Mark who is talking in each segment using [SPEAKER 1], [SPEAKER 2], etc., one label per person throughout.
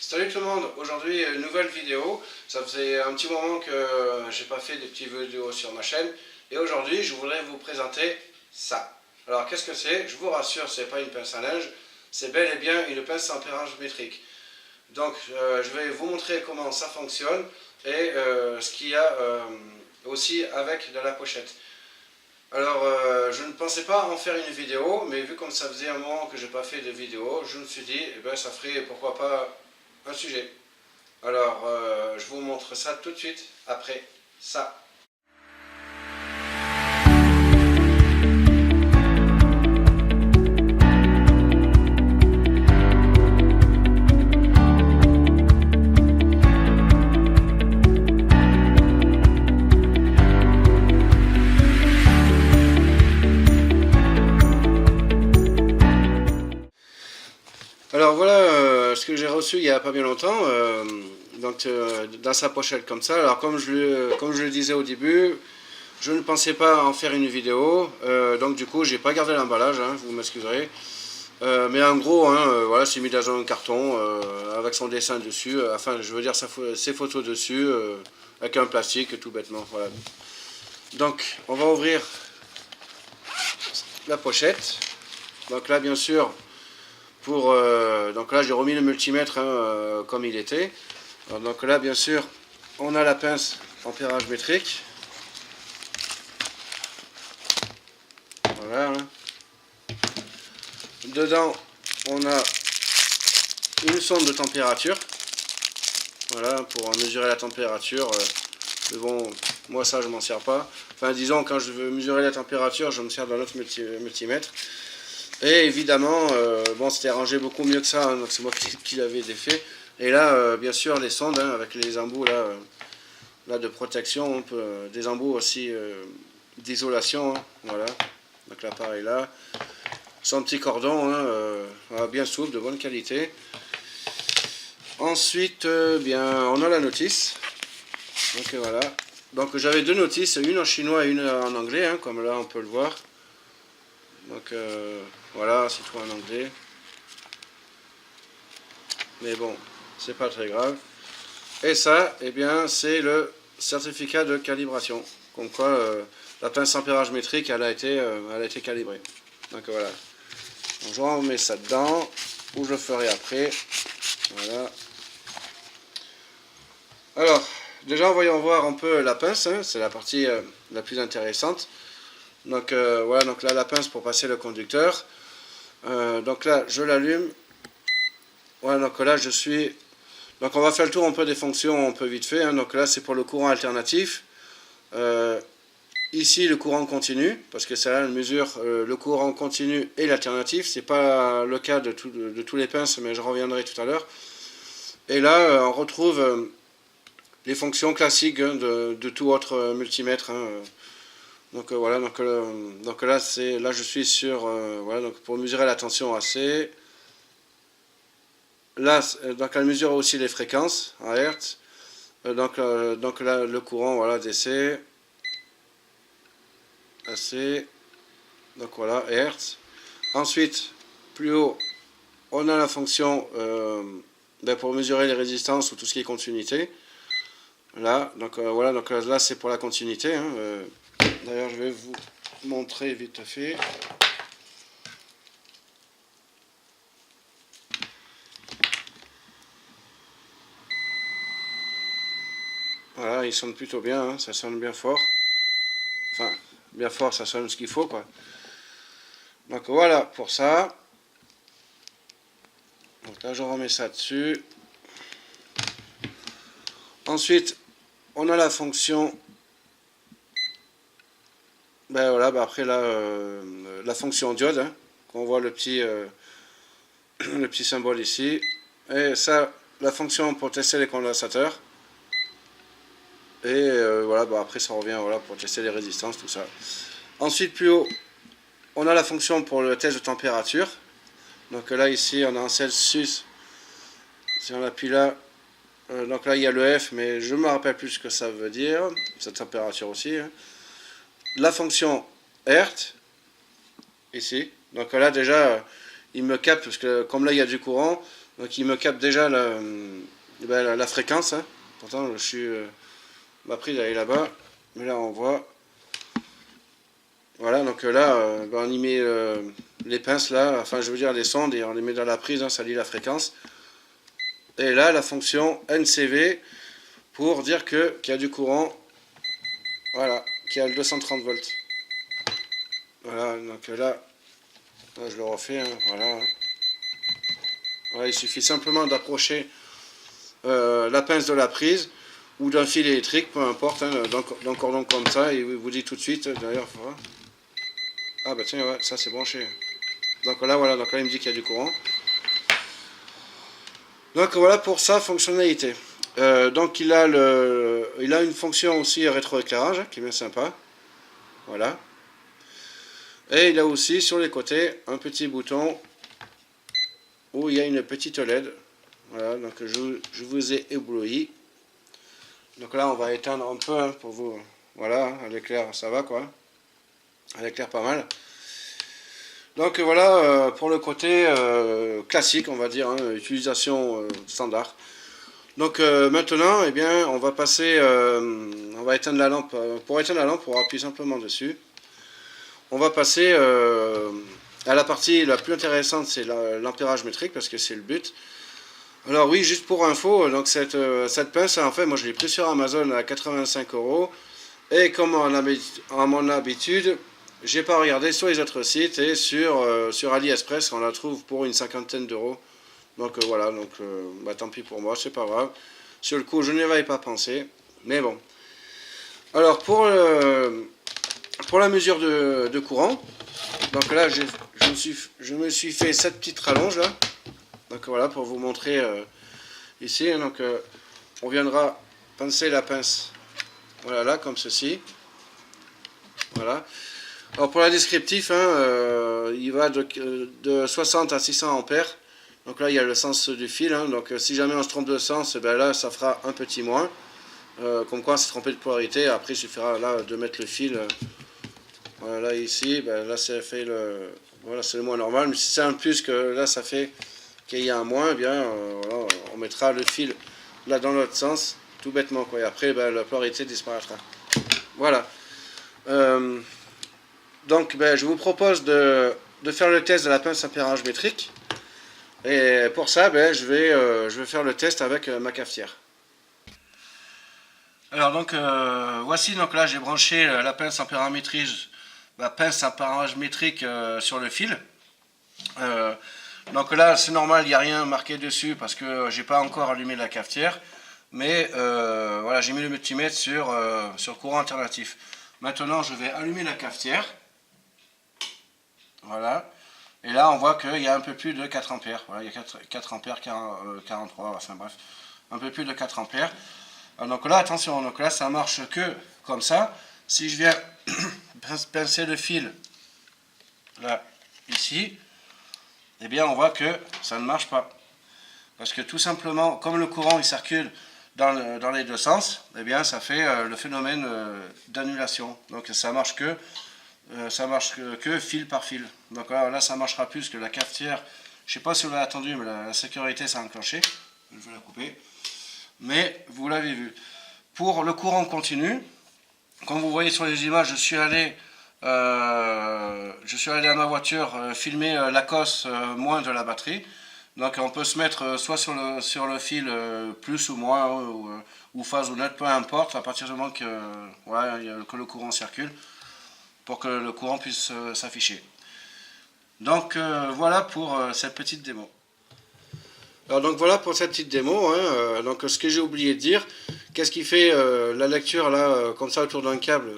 [SPEAKER 1] Salut tout le monde, aujourd'hui une nouvelle vidéo. Ça faisait un petit moment que j'ai pas fait des petites vidéos sur ma chaîne et aujourd'hui je voudrais vous présenter ça. Alors qu'est-ce que c'est? Je vous rassure, c'est pas une pince à linge, c'est bel et bien une pince à ampérage métrique. Donc je vais vous montrer comment ça fonctionne et ce qu'il y a aussi avec de la pochette. Alors je ne pensais pas en faire une vidéo, mais vu comme ça faisait un moment que j'ai pas fait de vidéo, je me suis dit eh ben, ça ferait pourquoi pas un sujet. Alors, je vous montre ça tout de suite après ça. Alors voilà ce que j'ai reçu il n'y a pas bien longtemps, dans sa pochette comme ça. Alors comme je le disais au début, je ne pensais pas en faire une vidéo, donc du coup j'ai pas gardé l'emballage, hein, vous m'excuserez. Mais en gros, voilà, c'est mis dans un carton avec son dessin dessus, enfin je veux dire ses photos dessus, avec un plastique tout bêtement. Voilà. Donc on va ouvrir la pochette. Donc là bien sûr, donc là j'ai remis le multimètre comme il était. Alors, donc là bien sûr on a la pince ampérage métrique. Voilà. Dedans on a une sonde de température. Voilà, pour mesurer la température. Mais bon, moi ça je m'en sers pas. Enfin disons, quand je veux mesurer la température, je me sers d'un autre multimètre. Et évidemment, bon, c'était arrangé beaucoup mieux que ça, hein, donc c'est moi qui l'avais défait. Et là, bien sûr, les sondes, hein, avec les embouts là de protection, des embouts aussi d'isolation, hein, voilà. Donc l'appareil là, son petit cordon, hein, bien souple, de bonne qualité. Ensuite, bien, on a la notice. Donc voilà. Donc j'avais deux notices, une en chinois et une en anglais, hein, comme là on peut le voir. Donc voilà, c'est tout en anglais. Mais bon, c'est pas très grave. Et ça, eh bien, c'est le certificat de calibration. Comme quoi, la pince ampérage métrique, elle a été calibrée. Donc voilà. Donc, je remets ça dedans, ou je le ferai après. Voilà. Alors, déjà, voyons voir un peu la pince. Hein, c'est la partie la plus intéressante. Donc voilà, donc là la pince pour passer le conducteur. Donc là je l'allume. Voilà, donc là je suis. Donc on va faire le tour un peu des fonctions un peu vite fait. Hein. Donc là c'est pour le courant alternatif. Ici le courant continu, parce que ça mesure le courant continu et l'alternatif. C'est pas le cas de tous les pinces, mais je reviendrai tout à l'heure. Et là on retrouve les fonctions classiques hein, de tout autre multimètre. Hein. Donc voilà, donc là je suis sur voilà, donc pour mesurer la tension AC. Là donc elle mesure aussi les fréquences en Hertz. Donc là le courant voilà DC, AC. Donc voilà Hertz. Ensuite plus haut on a la fonction pour mesurer les résistances ou tout ce qui est continuité. Là donc voilà, donc là c'est pour la continuité. Hein, d'ailleurs, je vais vous montrer vite fait. Voilà, il sonne plutôt bien, hein, ça sonne bien fort. Enfin, bien fort, ça sonne ce qu'il faut, quoi. Donc voilà pour ça. Donc là, je remets ça dessus. Ensuite, on a la fonction. Ben voilà, ben après là, la fonction diode, hein, on voit le petit symbole ici. Et ça, la fonction pour tester les condensateurs. Et voilà, ben après ça revient voilà, pour tester les résistances, tout ça. Ensuite, plus haut, on a la fonction pour le test de température. Donc là, ici, on a un Celsius. Si on appuie là, donc là, il y a le F, mais je ne me rappelle plus ce que ça veut dire. Cette température aussi. Hein. La fonction Hertz, ici. Donc là, déjà, il me capte, parce que comme là, il y a du courant, Donc il me capte déjà la fréquence. Hein. Pourtant je suis ma prise elle est là-bas. Mais là on voit. Voilà, donc là on y met les pinces là, enfin je veux dire les sondes et on les met dans la prise, hein, ça lit la fréquence. Et là la fonction NCV pour dire qu'il y a du courant. Voilà, qu'il y a le 230 volts. Voilà, donc là je le refais, hein, voilà. Voilà. Il suffit simplement d'approcher la pince de la prise ou d'un fil électrique, peu importe, hein, d'un cordon comme ça, et il vous dit tout de suite, d'ailleurs, voilà. Ah bah tiens, ouais, ça c'est branché. Donc là, voilà, donc là il me dit qu'il y a du courant. Donc voilà pour sa fonctionnalité. Donc il a une fonction aussi rétroéclairage, qui est bien sympa. Voilà. Et il a aussi sur les côtés un petit bouton où il y a une petite LED. Voilà, donc je vous ai ébloui. Donc là on va éteindre un peu hein, pour vous. Voilà, à l'éclair ça va quoi. À l'éclair pas mal. Donc voilà pour le côté classique on va dire, hein, utilisation standard. Donc maintenant eh bien on va passer, on va éteindre la lampe. Pour éteindre la lampe on appuie simplement dessus. On va passer à la partie la plus intéressante, c'est l'ampérage métrique, parce que c'est le but. Alors oui, juste pour info, donc cette pince, en fait, moi je l'ai pris sur Amazon à 85 €. Et comme à mon habitude, j'ai pas regardé sur les autres sites et sur AliExpress, on la trouve pour une cinquantaine d'euros. Donc voilà, donc bah, tant pis pour moi, c'est pas grave. Sur le coup, je n'y avais pas pensé, mais bon. Alors pour la mesure de courant, donc là je me suis fait cette petite rallonge là. Donc voilà pour vous montrer ici. Donc on viendra pincer la pince. Voilà là comme ceci. Voilà. Alors pour la descriptif, hein, il va de 60 à 600 ampères. Donc là il y a le sens du fil. Hein, donc si jamais on se trompe de sens, ben là ça fera un petit moins. Comme quoi on s'est trompé de polarité. Après il suffira là de mettre le fil. Voilà ici, ben là ça fait voilà c'est le moins normal, mais si c'est un plus que là ça fait qu'il y a un moins, eh bien voilà, on mettra le fil là dans l'autre sens, tout bêtement quoi. Et après ben, la polarité disparaîtra. Voilà. Donc ben, je vous propose de faire le test de la pince ampérage métrique. Et pour ça ben, je vais faire le test avec ma cafetière. Alors donc voici, donc là j'ai branché la pince ampérage métrique. Pince ampérage métrique sur le fil. Donc là c'est normal, il n'y a rien marqué dessus parce que j'ai pas encore allumé la cafetière. Mais voilà, j'ai mis le multimètre sur courant alternatif. Maintenant je vais allumer la cafetière. Voilà. Et là on voit qu'il y a un peu plus de 4 ampères. Voilà, il y a 4 ampères 43, enfin bref. Un peu plus de 4 ampères. Donc là attention, donc là ça marche que comme ça. Si je viens pincer le fil là, ici, eh bien on voit que ça ne marche pas. Parce que tout simplement, comme le courant il circule dans les deux sens, eh bien ça fait le phénomène d'annulation. Donc ça marche que fil par fil. Donc là ça marchera plus que la cafetière. Je ne sais pas si vous l'avez attendu, mais la sécurité s'est enclenchée. Je vais la couper. Mais vous l'avez vu. Pour le courant continu, comme vous voyez sur les images, je suis allé à ma voiture filmer la cosse moins de la batterie. Donc on peut se mettre soit sur le fil plus ou moins ou phase ou net, peu importe, à partir du moment que le courant circule, pour que le courant puisse s'afficher. Donc voilà pour cette petite démo. Alors donc voilà pour cette petite démo. Hein, donc ce que j'ai oublié de dire, qu'est-ce qui fait la lecture là comme ça autour d'un câble,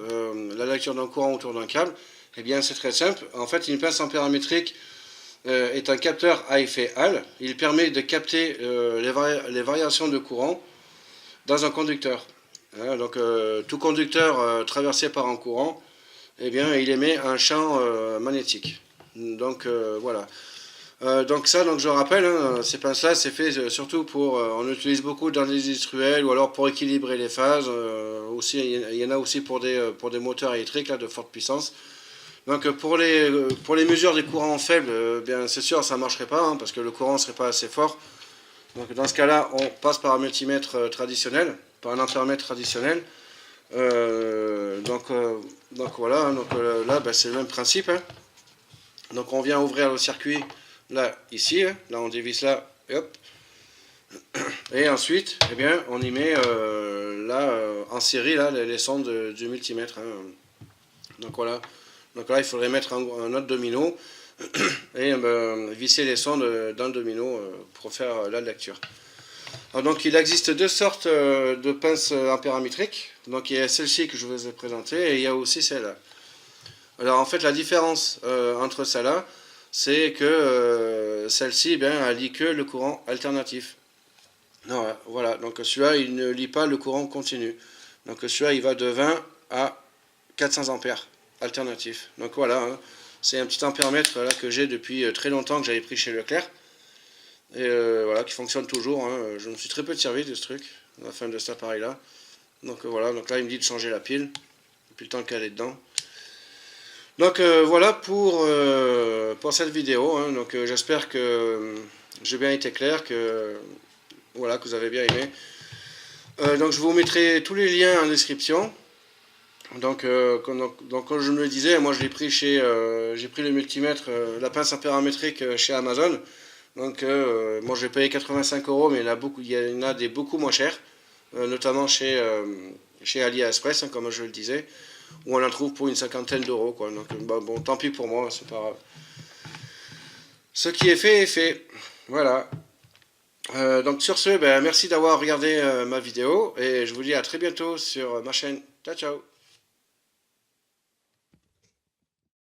[SPEAKER 1] la lecture d'un courant autour d'un câble? Eh bien c'est très simple. En fait une pince ampérage métrique est un capteur à effet Hall. Il permet de capter les variations de courant dans un conducteur. Hein, donc tout conducteur traversé par un courant, eh bien il émet un champ magnétique. Donc voilà. Donc je rappelle, hein, ces pinces-là, c'est fait surtout pour, on utilise beaucoup dans les industriels ou alors pour équilibrer les phases. Aussi, il y en a aussi pour des moteurs électriques là, de forte puissance. Donc pour les mesures des courants faibles, bien c'est sûr ça ne marcherait pas, hein, parce que le courant ne serait pas assez fort. Donc dans ce cas-là, on passe par un multimètre traditionnel, par un ampèremètre traditionnel. Donc voilà, hein, là ben, c'est le même principe. Hein. Donc on vient ouvrir le circuit là, ici, hein, là on dévisse là, et hop. Et ensuite, eh bien, on y met là, en série là, les sondes du multimètre. Hein. Donc voilà. Donc là, il faudrait mettre un autre domino et visser les sondes dans le domino pour faire la lecture. Alors, donc il existe deux sortes de pinces ampéramétriques. Donc il y a celle-ci que je vous ai présentée et il y a aussi celle-là. Alors en fait la différence entre celle-là, c'est que celle-ci, elle lit que le courant alternatif. Non, voilà, donc celui-là il ne lit pas le courant continu. Donc celui-là il va de 20 à 400 ampères alternatif. Donc voilà, hein, c'est un petit ampèremètre là que j'ai depuis très longtemps, que j'avais pris chez Leclerc. Et voilà, qui fonctionne toujours. Hein. Je me suis très peu servi de ce truc, à la fin de cet appareil là. Donc voilà, donc là il me dit de changer la pile, depuis le temps qu'elle est dedans. Donc voilà pour cette vidéo. Hein. Donc j'espère que j'ai bien été clair, que voilà, que vous avez bien aimé. Donc je vous mettrai tous les liens en description. Donc comme je me le disais, moi je l'ai pris j'ai pris le multimètre, la pince ampéramétrique chez Amazon. Donc moi je vais payer 85 €, mais il y en a des beaucoup moins chers, notamment chez AliExpress, hein, comme je le disais, où on en trouve pour une cinquantaine d'euros. Quoi. Donc bon, tant pis pour moi, c'est pas grave. Ce qui est fait. Voilà. Donc sur ce, merci d'avoir regardé ma vidéo, et je vous dis à très bientôt sur ma chaîne. Ciao, ciao.